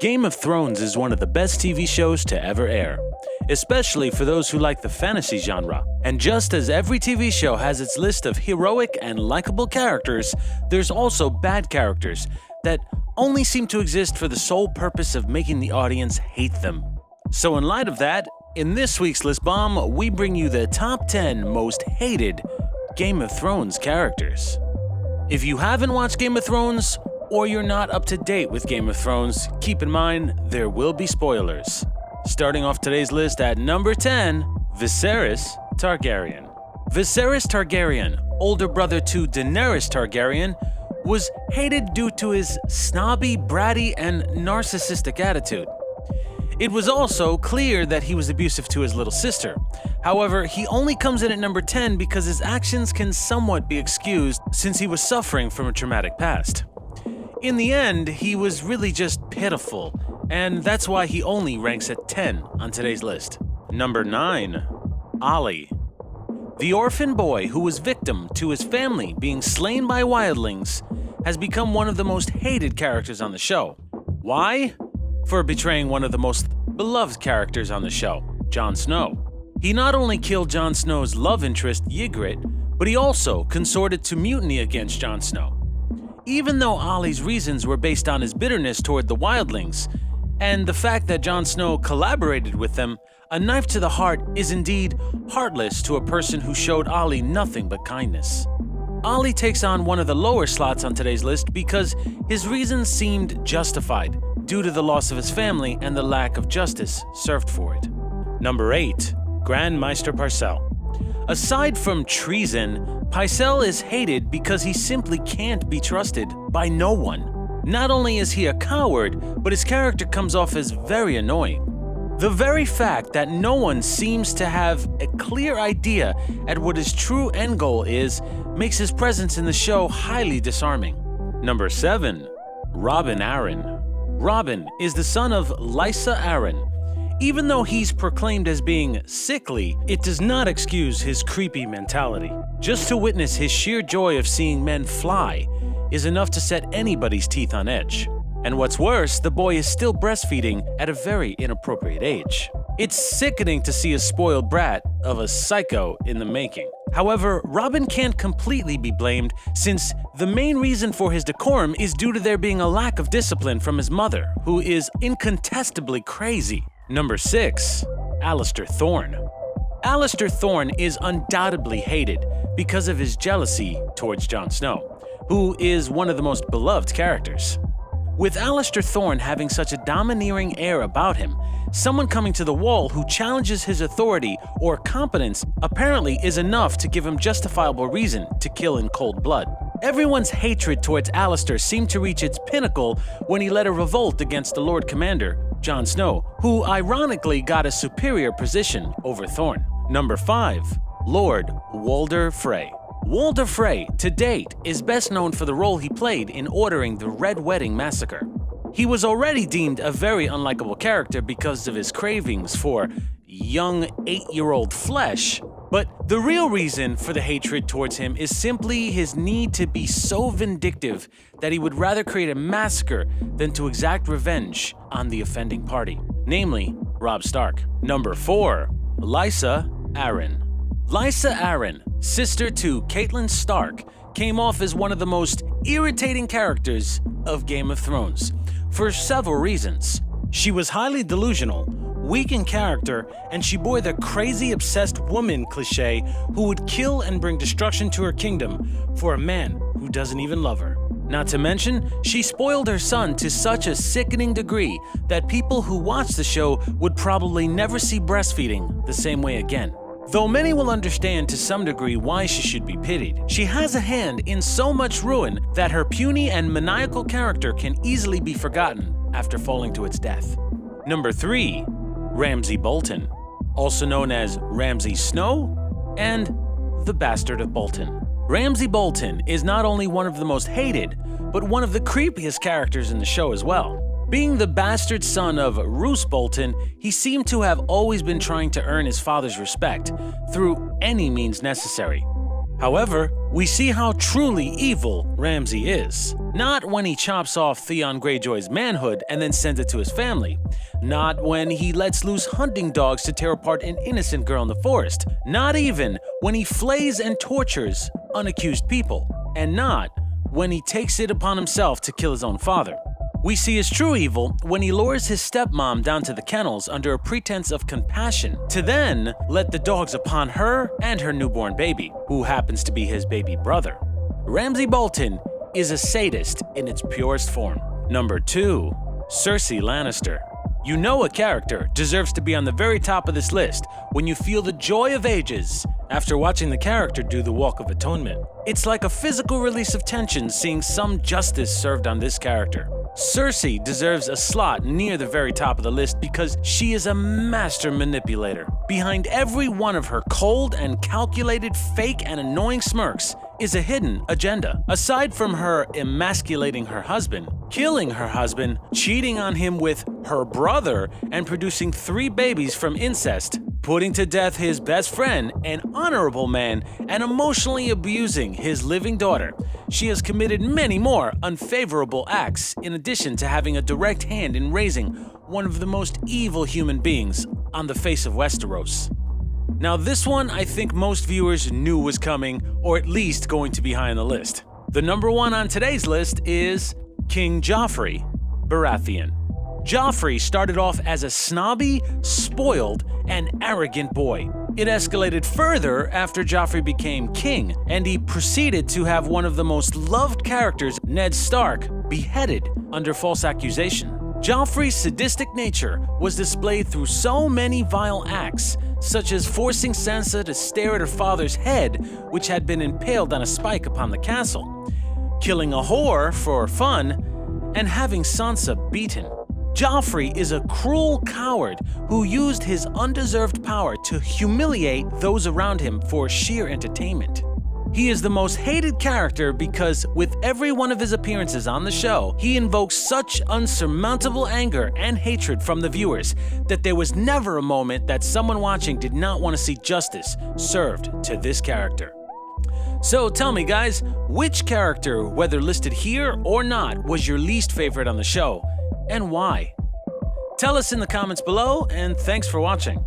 Game of Thrones is one of the best TV shows to ever air, especially for those who like the fantasy genre. And just as every TV show has its list of heroic and likable characters, there's also bad characters that only seem to exist for the sole purpose of making the audience hate them. So in light of that, in this week's List Bomb, we bring you the top 10 most hated Game of Thrones characters. If you haven't watched Game of Thrones, or you're not up to date with Game of Thrones, keep in mind there will be spoilers. Starting off today's list at number 10, Viserys Targaryen. Viserys Targaryen, older brother to Daenerys Targaryen, was hated due to his snobby, bratty, and narcissistic attitude. It was also clear that he was abusive to his little sister. However, he only comes in at number 10 because his actions can somewhat be excused since he was suffering from a traumatic past. In the end, he was really just pitiful, and that's why he only ranks at 10 on today's list. Number 9. Olly. The orphan boy who was victim to his family being slain by wildlings has become one of the most hated characters on the show. Why? For betraying one of the most beloved characters on the show, Jon Snow. He not only killed Jon Snow's love interest, Ygritte, but he also consorted to mutiny against Jon Snow. Even though Olly's reasons were based on his bitterness toward the wildlings, and the fact that Jon Snow collaborated with them, a knife to the heart is indeed heartless to a person who showed Olly nothing but kindness. Olly takes on one of the lower slots on today's list because his reasons seemed justified due to the loss of his family and the lack of justice served for it. Number 8. Grand Maester Pycelle. Aside from treason, Pycelle is hated because he simply can't be trusted by no one. Not only is he a coward, but his character comes off as very annoying. The very fact that no one seems to have a clear idea at what his true end goal is makes his presence in the show highly disarming. Number 7. Robin Arryn. Robin is the son of Lysa Arryn. Even though he's proclaimed as being sickly, it does not excuse his creepy mentality. Just to witness his sheer joy of seeing men fly is enough to set anybody's teeth on edge. And what's worse, the boy is still breastfeeding at a very inappropriate age. It's sickening to see a spoiled brat of a psycho in the making. However, Robin can't completely be blamed since the main reason for his decorum is due to there being a lack of discipline from his mother, who is incontestably crazy. Number 6. Alliser Thorne. Alliser Thorne is undoubtedly hated because of his jealousy towards Jon Snow, who is one of the most beloved characters. With Alliser Thorne having such a domineering air about him, someone coming to the wall who challenges his authority or competence apparently is enough to give him justifiable reason to kill in cold blood. Everyone's hatred towards Alliser seemed to reach its pinnacle when he led a revolt against the Lord Commander, Jon Snow, who ironically got a superior position over Thorne. Number 5. Lord Walder Frey. Walder Frey, to date, is best known for the role he played in ordering the Red Wedding massacre. He was already deemed a very unlikable character because of his cravings for young 8-year-old flesh, but the real reason for the hatred towards him is simply his need to be so vindictive that he would rather create a massacre than to exact revenge on the offending party, namely Robb Stark. Number 4. Lysa Arryn. Lysa Arryn, sister to Catelyn Stark, came off as one of the most irritating characters of Game of Thrones for several reasons. She was highly delusional, weak in character, and she bore the crazy obsessed woman cliché who would kill and bring destruction to her kingdom for a man who doesn't even love her. Not to mention, she spoiled her son to such a sickening degree that people who watch the show would probably never see breastfeeding the same way again. Though many will understand to some degree why she should be pitied, she has a hand in so much ruin that her puny and maniacal character can easily be forgotten after falling to its death. Number 3. Ramsay Bolton, also known as Ramsay Snow and the Bastard of Bolton. Ramsay Bolton is not only one of the most hated, but one of the creepiest characters in the show as well. Being the bastard son of Roose Bolton, he seemed to have always been trying to earn his father's respect through any means necessary. However, we see how truly evil Ramsay is. Not when he chops off Theon Greyjoy's manhood and then sends it to his family. Not when he lets loose hunting dogs to tear apart an innocent girl in the forest. Not even when he flays and tortures unaccused people. And not when he takes it upon himself to kill his own father. We see his true evil when he lures his stepmom down to the kennels under a pretense of compassion to then let the dogs upon her and her newborn baby, who happens to be his baby brother. Ramsay Bolton is a sadist in its purest form. Number 2. Cersei Lannister. You know a character deserves to be on the very top of this list when you feel the joy of ages after watching the character do the Walk of Atonement. It's like a physical release of tension seeing some justice served on this character. Cersei deserves a slot near the very top of the list because she is a master manipulator. Behind every one of her cold and calculated, fake and annoying smirks is a hidden agenda. Aside from her emasculating her husband, killing her husband, cheating on him with her brother, and producing 3 babies from incest, putting to death his best friend, an honorable man, and emotionally abusing his living daughter, she has committed many more unfavorable acts in addition to having a direct hand in raising one of the most evil human beings on the face of Westeros. Now this one I think most viewers knew was coming, or at least going to be high on the list. The number 1 on today's list is King Joffrey, Baratheon. Joffrey started off as a snobby, spoiled, and arrogant boy. It escalated further after Joffrey became king, and he proceeded to have one of the most loved characters, Ned Stark, beheaded under false accusation. Joffrey's sadistic nature was displayed through so many vile acts, such as forcing Sansa to stare at her father's head, which had been impaled on a spike upon the castle, killing a whore for fun, and having Sansa beaten. Joffrey is a cruel coward who used his undeserved power to humiliate those around him for sheer entertainment. He is the most hated character because with every one of his appearances on the show, he invokes such unsurmountable anger and hatred from the viewers that there was never a moment that someone watching did not want to see justice served to this character. So tell me guys, which character, whether listed here or not, was your least favorite on the show, and why? Tell us in the comments below, and thanks for watching.